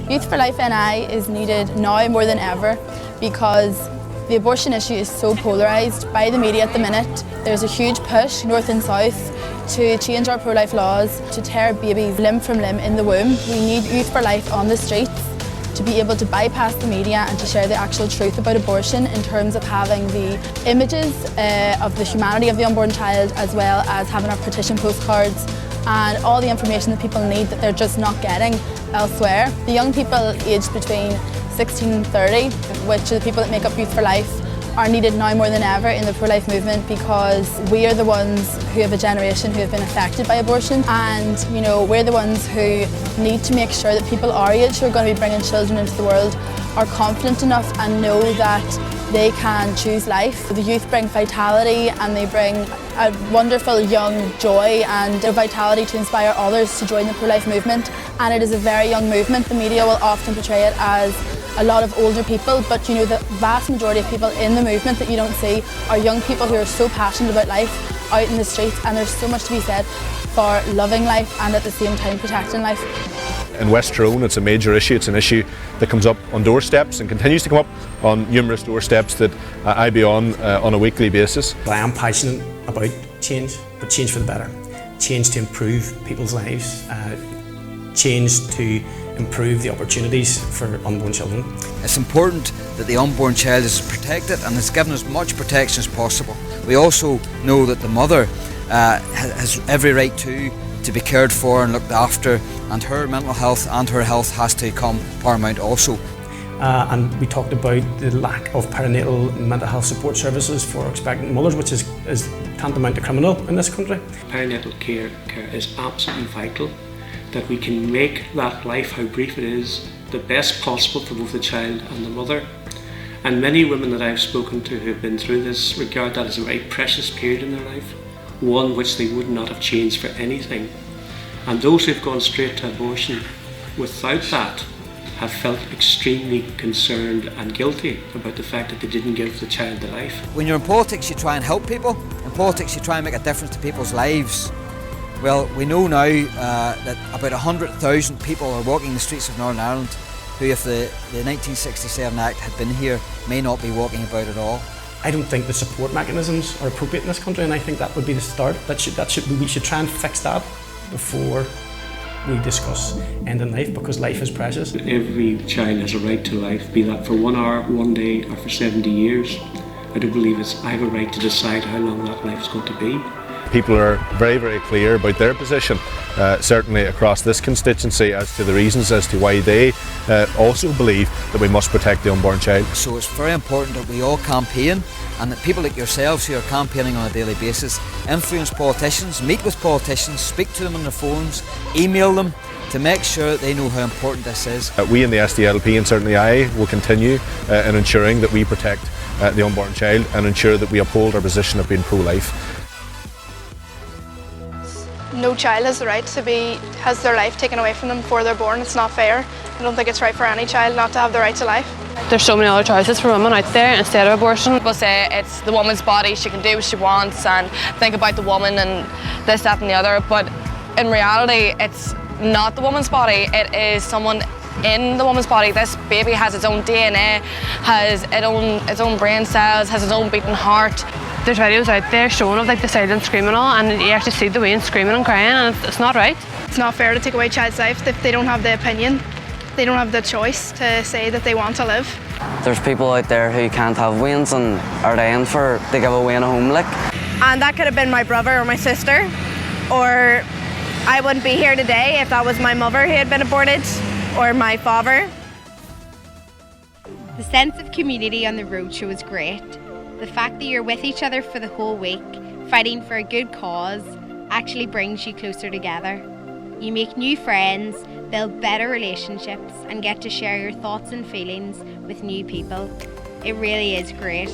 Youth for Life NI is needed now more than ever because the abortion issue is so polarised by the media at the minute. There's a huge push, north and south, to change our pro-life laws, to tear babies limb from limb in the womb. We need Youth for Life on the streets to be able to bypass the media and to share the actual truth about abortion in terms of having the images of the humanity of the unborn child, as well as having our petition postcards and all the information that people need that they're just not getting elsewhere. The young people aged between 16 and 30, which are the people that make up Youth for Life, are needed now more than ever in the pro-life movement because we are the ones who have a generation who have been affected by abortion, and we're the ones who need to make sure that people our age who are going to be bringing children into the world are confident enough and know that they can choose life. The youth bring vitality and they bring a wonderful young joy and vitality to inspire others to join the pro-life movement, and it is a very young movement. The media will often portray it as a lot of older people, but the vast majority of people in the movement that you don't see are young people who are so passionate about life out in the streets, and there's so much to be said for loving life and at the same time protecting life. In West Tyrone it's a major issue. It's an issue that comes up on doorsteps and continues to come up on numerous doorsteps that I be on a weekly basis. I am passionate about change, but change for the better. Change to improve people's lives, change to improve the opportunities for unborn children. It's important that the unborn child is protected and is given as much protection as possible. We also know that the mother has every right to be cared for and looked after, and her mental health and her health has to come paramount also. And we talked about the lack of perinatal mental health support services for expectant mothers, which is tantamount to criminal in this country. Perinatal care is absolutely vital, that we can make that life, how brief it is, the best possible for both the child and the mother. And many women that I've spoken to who have been through this regard that as a very precious period in their life, one which they would not have changed for anything. And those who've gone straight to abortion without that have felt extremely concerned and guilty about the fact that they didn't give the child the life. When you're in politics, you try and help people. In politics, you try and make a difference to people's lives. Well, we know now that about 100,000 people are walking the streets of Northern Ireland who, if the 1967 Act had been here, may not be walking about at all. I don't think the support mechanisms are appropriate in this country, and I think that would be the start. We should try and fix that before we discuss ending life, because life is precious. Every child has a right to life, be that for 1 hour, 1 day, or for 70 years. I do believe I have a right to decide how long that life is going to be. People are very, very clear about their position, certainly across this constituency, as to the reasons as to why they also believe that we must protect the unborn child. So it's very important that we all campaign, and that people like yourselves who are campaigning on a daily basis influence politicians, meet with politicians, speak to them on their phones, email them, to make sure that they know how important this is. We in the SDLP, and certainly I, will continue in ensuring that we protect the unborn child and ensure that we uphold our position of being pro-life. No child has the right to has their life taken away from them before they're born. It's not fair. I don't think it's right for any child not to have the right to life. There's so many other choices for women out there instead of abortion. People say it's the woman's body, she can do what she wants and think about the woman and this, that and the other, but in reality it's not the woman's body, it is someone in the woman's body. This baby has its own DNA, has its own brain cells, has its own beating heart. There's videos out there showing of the silent screaming and all, and you actually see the women screaming and crying, and it's not right. It's not fair to take away a child's life if they don't have the opinion. They don't have the choice to say that they want to live. There's people out there who can't have weans and are dying to give a wean a home lick. And that could have been my brother or my sister, or I wouldn't be here today if that was my mother who had been aborted, or my father. The sense of community on the roadshow is great. The fact that you're with each other for the whole week, fighting for a good cause, actually brings you closer together. You make new friends, build better relationships, and get to share your thoughts and feelings with new people. It really is great.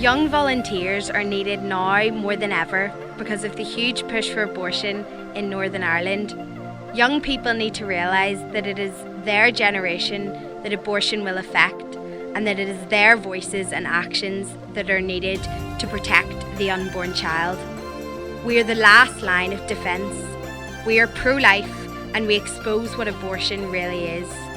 Young volunteers are needed now more than ever because of the huge push for abortion in Northern Ireland. Young people need to realise that it is their generation that abortion will affect, and that it is their voices and actions that are needed to protect the unborn child. We are the last line of defence. We are pro-life and we expose what abortion really is.